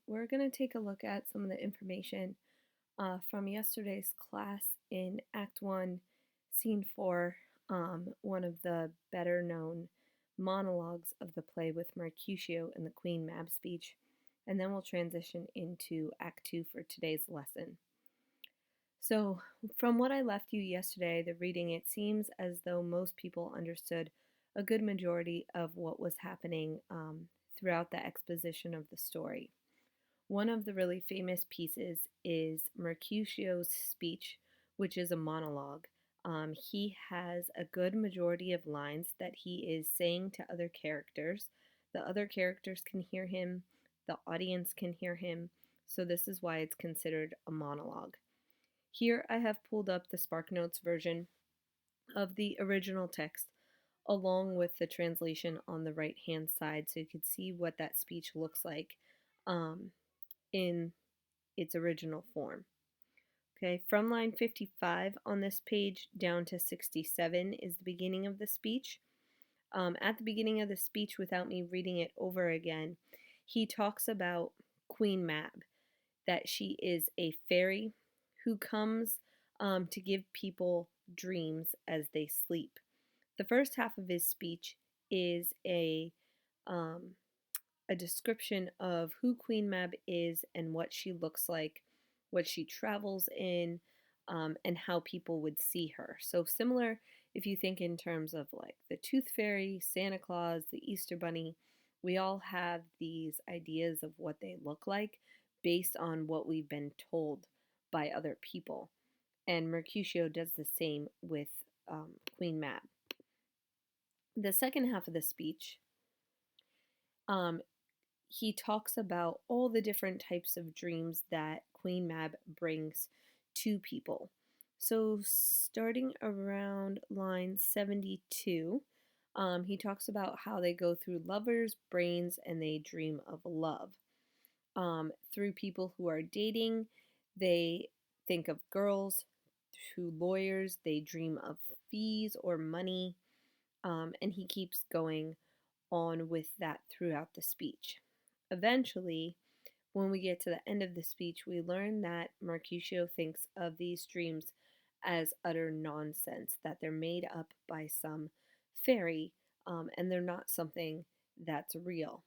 We're going to take a look at some of the information from yesterday's class in Act 1, Scene 4, one of the better known monologues of the play with Mercutio and the Queen Mab speech, and then we'll transition into Act 2 for today's lesson. So, from what I left you yesterday, the reading, it seems as though most people understood a good majority of what was happening throughout the exposition of the story. One of the really famous pieces is Mercutio's speech, which is a monologue. He has a good majority of lines that he is saying to other characters. The other characters can hear him, the audience can hear him, so this is why it's considered a monologue. Here I have pulled up the SparkNotes version of the original text along with the translation on the right hand side so you could see what that speech looks like in its original form. Okay, from line 55 on this page down to 67 is the beginning of the speech. At the beginning of the speech, without me reading it over again, he talks about Queen Mab, that she is a fairy who comes to give people dreams as they sleep. The first half of his speech is a description of who Queen Mab is and what she looks like, what she travels in, and how people would see her. So similar if you think in terms of like the Tooth Fairy, Santa Claus, the Easter Bunny, we all have these ideas of what they look like based on what we've been told by other people. And Mercutio does the same with Queen Mab. The second half of the speech, he talks about all the different types of dreams that Queen Mab brings to people. So, starting around line 72, he talks about how they go through lovers' brains and they dream of love. Through people who are dating, they think of girls. Through lawyers, they dream of fees or money. And he keeps going on with that throughout the speech. Eventually, when we get to the end of the speech, we learn that Mercutio thinks of these dreams as utter nonsense, that they're made up by some fairy, and they're not something that's real.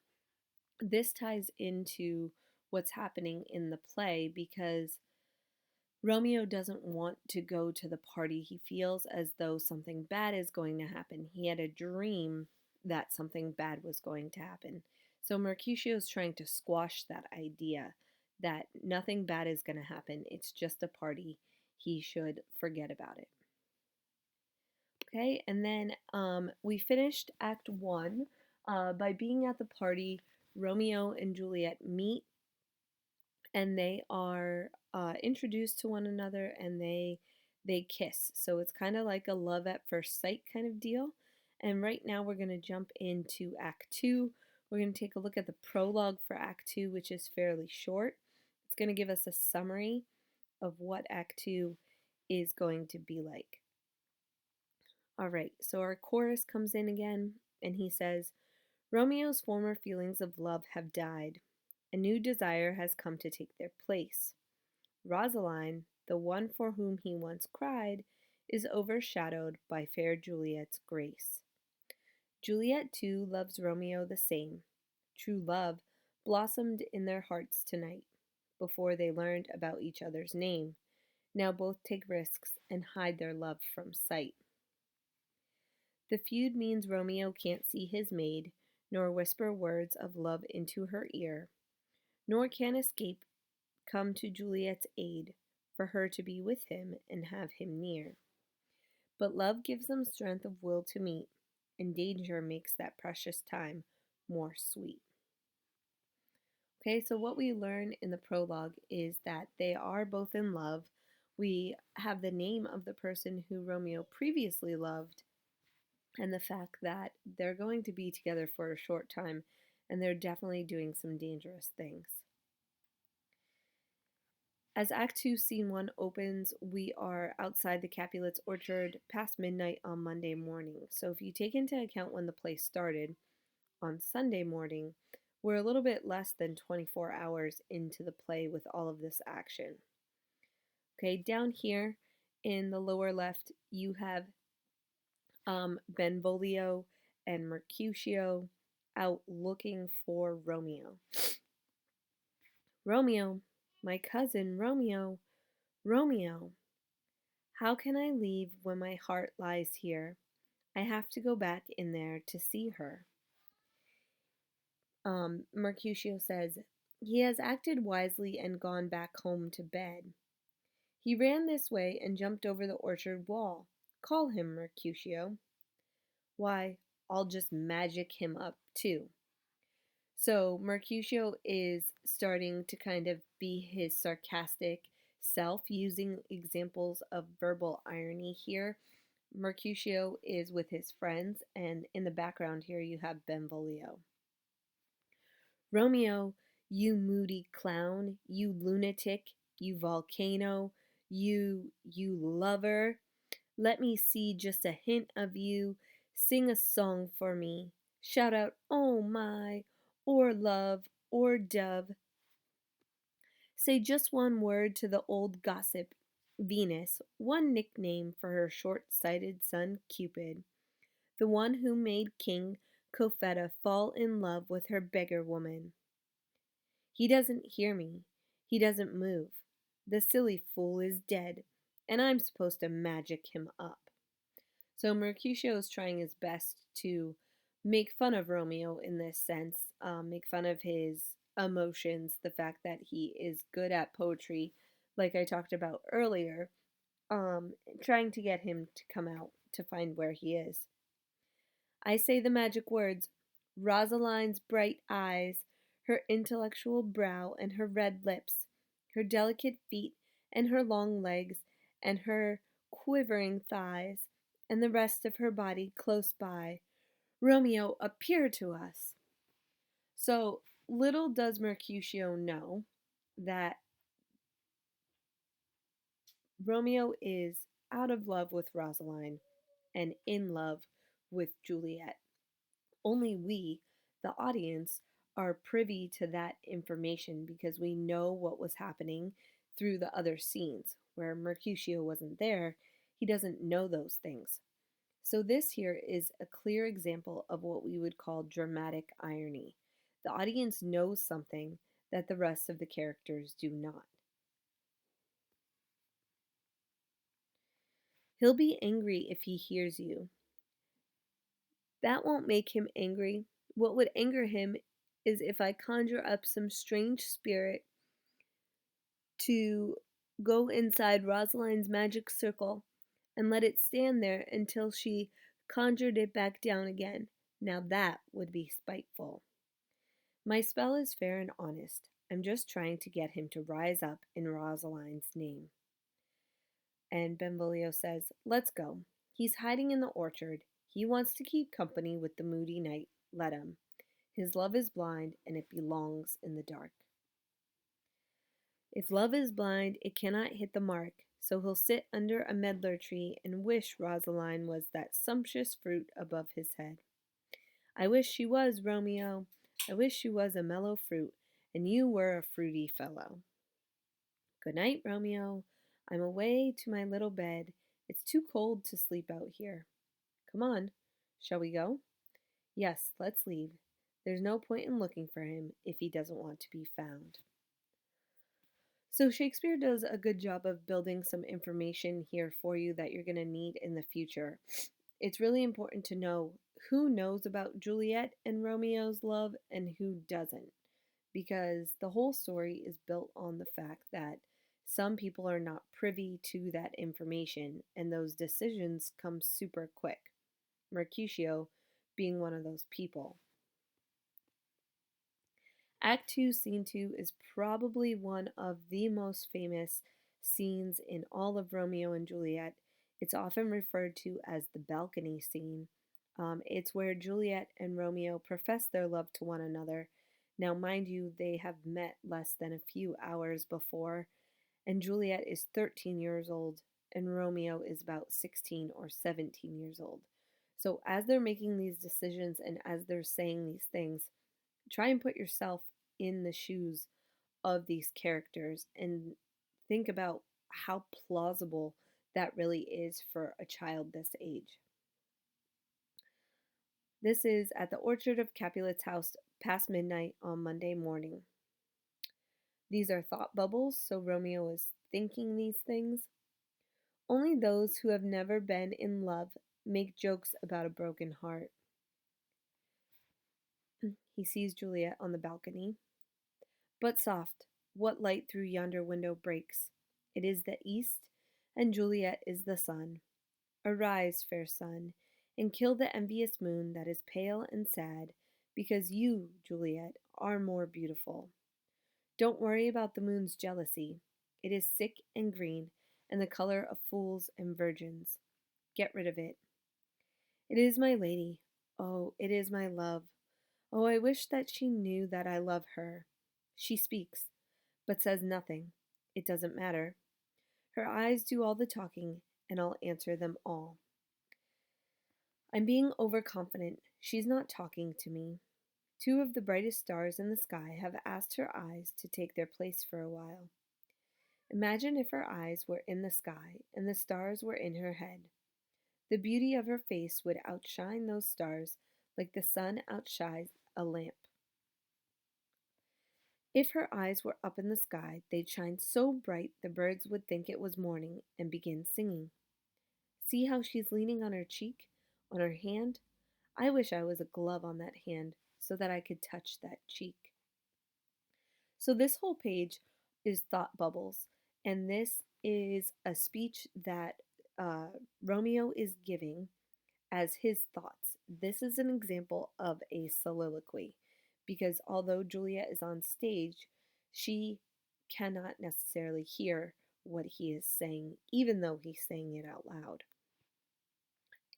This ties into what's happening in the play because Romeo doesn't want to go to the party. He feels as though something bad is going to happen. He had a dream that something bad was going to happen. So Mercutio is trying to squash that idea that nothing bad is going to happen. It's just a party. He should forget about it. Okay, and then we finished Act 1 by being at the party. Romeo and Juliet meet and they are introduced to one another and they kiss. So it's kind of like a love at first sight kind of deal. And right now we're going to jump into Act 2. We're going to take a look at the prologue for Act 2, which is fairly short. It's going to give us a summary of what Act 2 is going to be like. All right, so our chorus comes in again, and he says, Romeo's former feelings of love have died. A new desire has come to take their place. Rosaline, the one for whom he once cried, is overshadowed by fair Juliet's grace. Juliet, too, loves Romeo the same. True love blossomed in their hearts tonight, before they learned about each other's name. Now both take risks and hide their love from sight. The feud means Romeo can't see his maid, nor whisper words of love into her ear, nor can escape come to Juliet's aid, for her to be with him and have him near. But love gives them strength of will to meet, and danger makes that precious time more sweet. Okay, so what we learn in the prologue is that they are both in love. We have the name of the person who Romeo previously loved, and the fact that they're going to be together for a short time, and they're definitely doing some dangerous things. As Act 2, Scene 1 opens, we are outside the Capulets' orchard past midnight on Monday morning. So if you take into account when the play started, on Sunday morning, We're a little bit less than 24 hours into the play with all of this action. Okay, down here in the lower left, you have Benvolio and Mercutio out looking for Romeo. Romeo, my cousin Romeo, Romeo. How can I leave when my heart lies here? I have to go back in there to see her. Mercutio says, he has acted wisely and gone back home to bed. He ran this way and jumped over the orchard wall. Call him, Mercutio. Why, I'll just magic him up too. So Mercutio is starting to kind of be his sarcastic self, using examples of verbal irony here. Mercutio is with his friends, and in the background here you have Benvolio. Romeo, you moody clown, you lunatic, you volcano, you lover, let me see just a hint of you. Sing a song for me. Shout out, oh my, or love, or dove. Say just one word to the old gossip, Venus, one nickname for her short-sighted son Cupid, the one who made King Cophetua fall in love with her beggar woman. He doesn't hear me. He doesn't move. The silly fool is dead, and I'm supposed to magic him up. So Mercutio is trying his best to make fun of Romeo in this sense, make fun of his emotions, the fact that he is good at poetry, like I talked about earlier, trying to get him to come out to find where he is. I say the magic words, Rosaline's bright eyes, her intellectual brow and her red lips, her delicate feet and her long legs and her quivering thighs, and the rest of her body close by. Romeo, appear to us. So little does Mercutio know that Romeo is out of love with Rosaline and in love with Juliet. Only we, the audience, are privy to that information because we know what was happening through the other scenes. Where Mercutio wasn't there, he doesn't know those things. So this here is a clear example of what we would call dramatic irony. The audience knows something that the rest of the characters do not. He'll be angry if he hears you. That won't make him angry. What would anger him is if I conjure up some strange spirit to go inside Rosaline's magic circle and let it stand there until she conjured it back down again. Now that would be spiteful. My spell is fair and honest. I'm just trying to get him to rise up in Rosaline's name. And Benvolio says, let's go. He's hiding in the orchard. He wants to keep company with the moody night. Let him. His love is blind, and it belongs in the dark. If love is blind, it cannot hit the mark, so he'll sit under a medlar tree and wish Rosaline was that sumptuous fruit above his head. I wish she was, Romeo. I wish she was a mellow fruit, and you were a fruity fellow. Good night, Romeo. I'm away to my little bed. It's too cold to sleep out here. Come on, shall we go? Yes, let's leave. There's no point in looking for him if he doesn't want to be found. So Shakespeare does a good job of building some information here for you that you're going to need in the future. It's really important to know who knows about Juliet and Romeo's love and who doesn't, because the whole story is built on the fact that some people are not privy to that information, and those decisions come super quick. Mercutio being one of those people. Act 2, Scene 2 is probably one of the most famous scenes in all of Romeo and Juliet. It's often referred to as the balcony scene. It's where Juliet and Romeo profess their love to one another. Now, mind you, they have met less than a few hours before, and Juliet is 13 years old, and Romeo is about 16 or 17 years old. So as they're making these decisions and as they're saying these things, Try and put yourself in the shoes of these characters and think about how plausible that really is for a child this age. This is at the orchard of Capulet's house past midnight on Monday morning. These are thought bubbles, so Romeo is thinking these things. Only those who have never been in love make jokes about a broken heart. He sees Juliet on the balcony. But soft, what light through yonder window breaks? It is the east, and Juliet is the sun. Arise, fair sun, and kill the envious moon that is pale and sad, because you, Juliet, are more beautiful. Don't worry about the moon's jealousy. It is sick and green, and the color of fools and virgins. Get rid of it. It is my lady. Oh, it is my love. Oh, I wish that she knew that I love her. She speaks, but says nothing. It doesn't matter. Her eyes do all the talking, and I'll answer them all. I'm being overconfident. She's not talking to me. Two of the brightest stars in the sky have asked her eyes to take their place for a while. Imagine if her eyes were in the sky and the stars were in her head. The beauty of her face would outshine those stars like the sun outshines a lamp. If her eyes were up in the sky, they'd shine so bright the birds would think it was morning and begin singing. See how she's leaning on her cheek, on her hand? I wish I was a glove on that hand so that I could touch that cheek. So this whole page is thought bubbles, and this is a speech that uh, Romeo is giving as his thoughts. This is an example of a soliloquy because although Juliet is on stage, she cannot necessarily hear what he is saying, even though he's saying it out loud.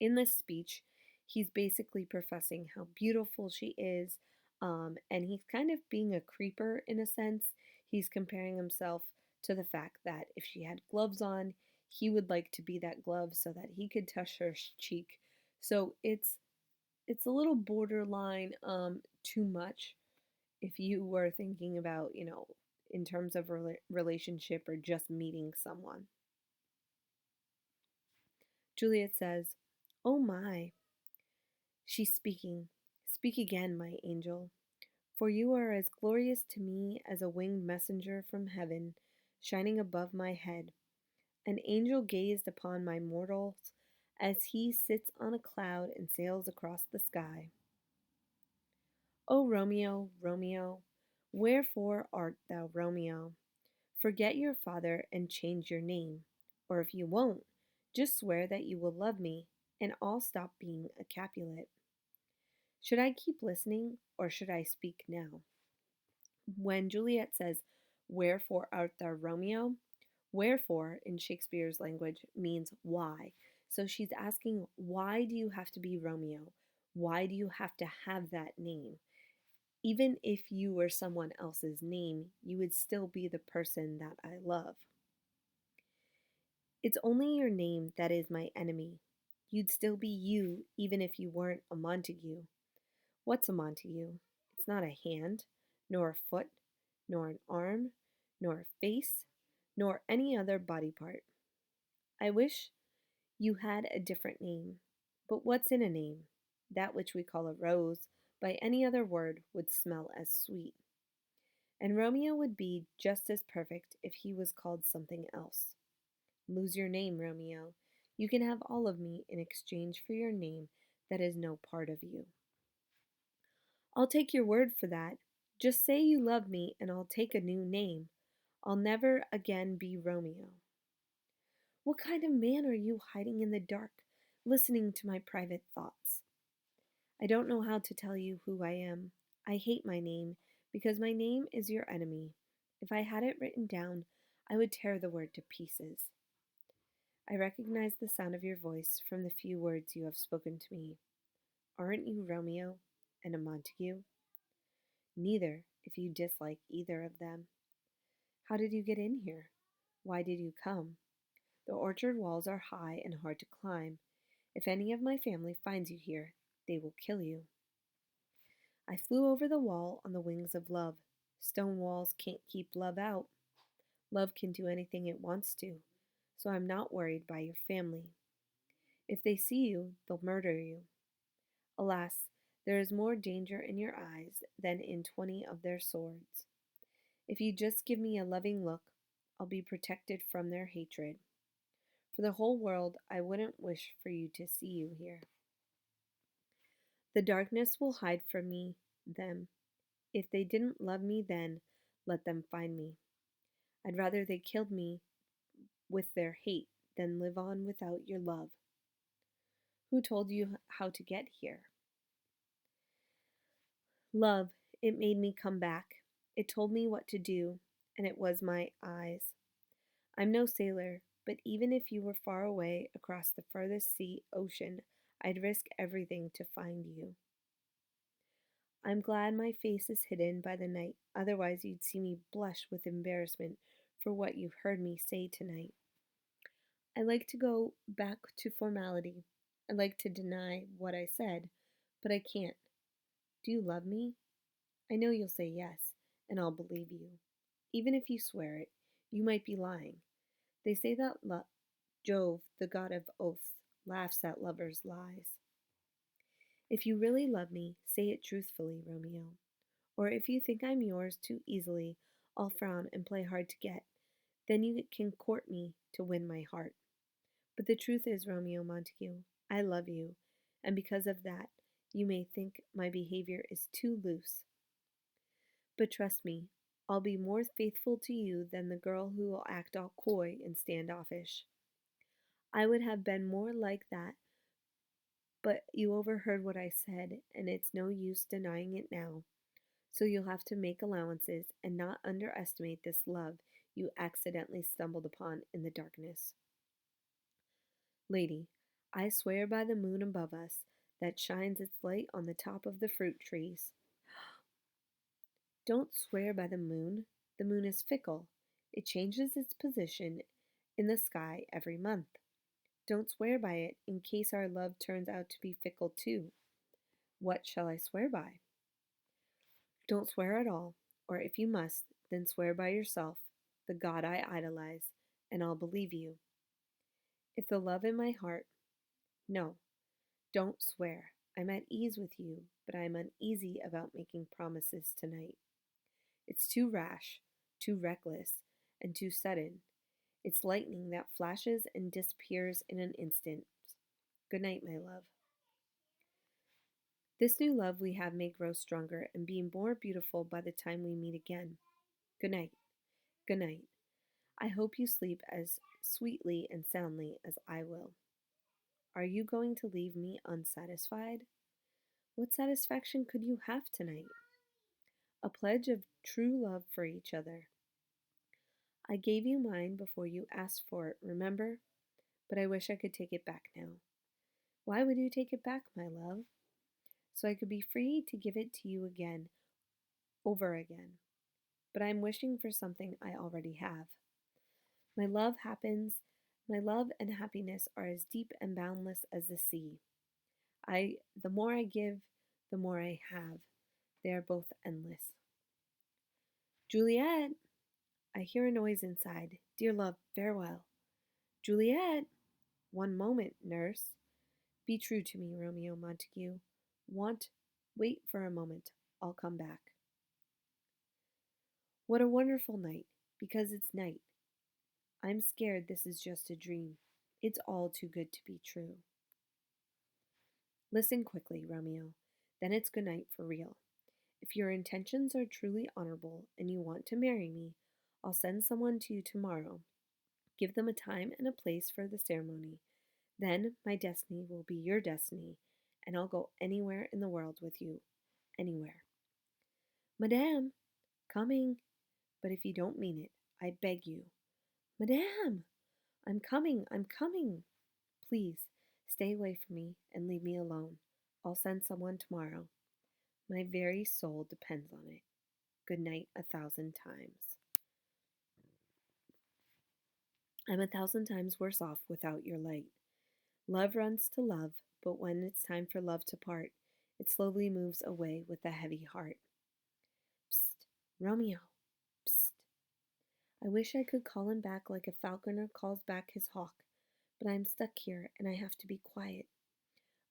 In this speech, he's basically professing how beautiful she is, and he's kind of being a creeper in a sense. He's comparing himself to the fact that if she had gloves on, he would like to be that glove so that he could touch her cheek. So it's a little borderline too much if you were thinking about, in terms of relationship or just meeting someone. Juliet says, "Oh my." She's speaking. Speak again, my angel, for you are as glorious to me as a winged messenger from heaven, shining above my head. An angel gazed upon my mortals as he sits on a cloud and sails across the sky. O Romeo, Romeo, wherefore art thou Romeo? Forget your father and change your name, or if you won't, just swear that you will love me, and I'll stop being a Capulet. Should I keep listening, or should I speak now? When Juliet says, "Wherefore art thou Romeo?" Wherefore, in Shakespeare's language, means why. So she's asking, why do you have to be Romeo? Why do you have to have that name? Even if you were someone else's name, you would still be the person that I love. It's only your name that is my enemy. You'd still be you even if you weren't a Montague. What's a Montague? It's not a hand, nor a foot, nor an arm, nor a face, nor any other body part. I wish you had a different name. But what's in a name? That which we call a rose, by any other word, would smell as sweet. And Romeo would be just as perfect if he was called something else. Lose your name, Romeo. You can have all of me in exchange for your name that is no part of you. I'll take your word for that. Just say you love me and I'll take a new name. I'll never again be Romeo. What kind of man are you hiding in the dark, listening to my private thoughts? I don't know how to tell you who I am. I hate my name because my name is your enemy. If I had it written down, I would tear the word to pieces. I recognize the sound of your voice from the few words you have spoken to me. Aren't you Romeo and a Montague? Neither, if you dislike either of them. How did you get in here? Why did you come? The orchard walls are high and hard to climb. If any of my family finds you here, they will kill you. I flew over the wall on the wings of love. Stone walls can't keep love out. Love can do anything it wants to, so I'm not worried by your family. If they see you, they'll murder you. Alas, there is more danger in your eyes than in 20 of their swords. If you just give me a loving look, I'll be protected from their hatred. For the whole world, I wouldn't wish for you to see you here. The darkness will hide from me, them. If they didn't love me then, let them find me. I'd rather they killed me with their hate than live on without your love. Who told you how to get here? Love, it made me come back. It told me what to do, and it was my eyes. I'm no sailor, but even if you were far away across the furthest ocean, I'd risk everything to find you. I'm glad my face is hidden by the night, otherwise you'd see me blush with embarrassment for what you've heard me say tonight. I like to go back to formality. I like to deny what I said, but I can't. Do you love me? I know you'll say yes, and I'll believe you. Even if you swear it, you might be lying. They say that Jove, the god of oaths, laughs at lovers' lies. If you really love me, say it truthfully, Romeo. Or if you think I'm yours too easily, I'll frown and play hard to get. Then you can court me to win my heart. But the truth is, Romeo Montague, I love you, and because of that, you may think my behavior is too loose. But trust me, I'll be more faithful to you than the girl who will act all coy and standoffish. I would have been more like that, but you overheard what I said, and it's no use denying it now. So you'll have to make allowances and not underestimate this love you accidentally stumbled upon in the darkness. Lady, I swear by the moon above us that shines its light on the top of the fruit trees. Don't swear by the moon. The moon is fickle. It changes its position in the sky every month. Don't swear by it in case our love turns out to be fickle too. What shall I swear by? Don't swear at all, or if you must, then swear by yourself, the God I idolize, and I'll believe you. If the love in my heart, no, don't swear. I'm at ease with you, but I'm uneasy about making promises tonight. It's too rash, too reckless, and too sudden. It's lightning that flashes and disappears in an instant. Good night, my love. This new love we have may grow stronger and be more beautiful by the time we meet again. Good night. Good night. I hope you sleep as sweetly and soundly as I will. Are you going to leave me unsatisfied? What satisfaction could you have tonight? A pledge of true love for each other. I gave you mine before you asked for it, remember? But I wish I could take it back now. Why would you take it back, my love? So I could be free to give it to you again, over again. But I'm wishing for something I already have. My love and happiness are as deep and boundless as the sea. The more I give, the more I have. They are both endless. Juliet! I hear a noise inside. Dear love, farewell. Juliet! One moment, nurse. Be true to me, Romeo Montague. Wait for a moment. I'll come back. What a wonderful night, because it's night. I'm scared this is just a dream. It's all too good to be true. Listen quickly, Romeo. Then it's good night for real. If your intentions are truly honorable and you want to marry me, I'll send someone to you tomorrow. Give them a time and a place for the ceremony. Then my destiny will be your destiny, and I'll go anywhere in the world with you. Anywhere. Madame, coming. But if you don't mean it, I beg you. Madame, I'm coming. Please, stay away from me and leave me alone. I'll send someone tomorrow. My very soul depends on it. Good night 1,000 times. I'm 1,000 times worse off without your light. Love runs to love, but when it's time for love to part, It slowly moves away with a heavy heart. Psst, Romeo, psst. I wish I could call him back like a falconer calls back his hawk, but I'm stuck here and I have to be quiet.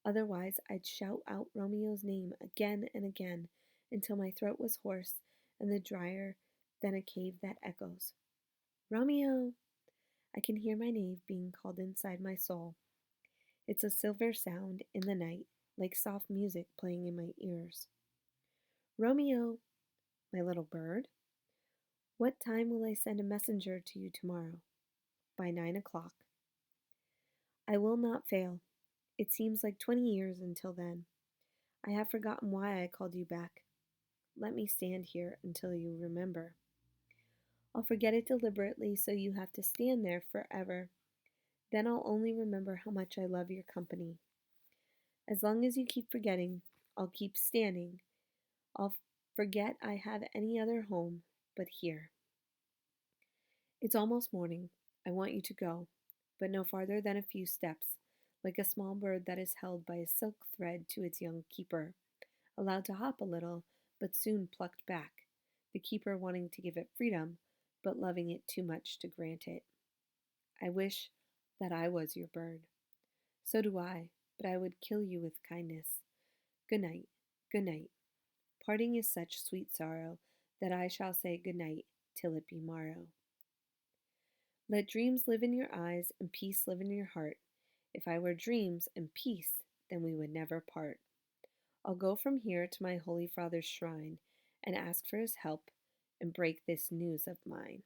Otherwise, I'd shout out Romeo's name again and again until my throat was hoarse and the drier than a cave that echoes. Romeo! I can hear my name being called inside my soul. It's a silver sound in the night, like soft music playing in my ears. Romeo, my little bird, what time will I send a messenger to you tomorrow? By 9 o'clock. I will not fail. It seems like 20 years until then. I have forgotten why I called you back. Let me stand here until you remember. I'll forget it deliberately so you have to stand there forever. Then I'll only remember how much I love your company. As long as you keep forgetting, I'll keep standing. I'll forget I have any other home but here. It's almost morning. I want you to go, but no farther than a few steps, like a small bird that is held by a silk thread to its young keeper, allowed to hop a little, but soon plucked back, the keeper wanting to give it freedom, but loving it too much to grant it. I wish that I was your bird. So do I, but I would kill you with kindness. Good night, good night. Parting is such sweet sorrow that I shall say good night till it be morrow. Let dreams live in your eyes and peace live in your heart. If I were dreams and peace, then we would never part. I'll go from here to my holy father's shrine and ask for his help and break this news of mine.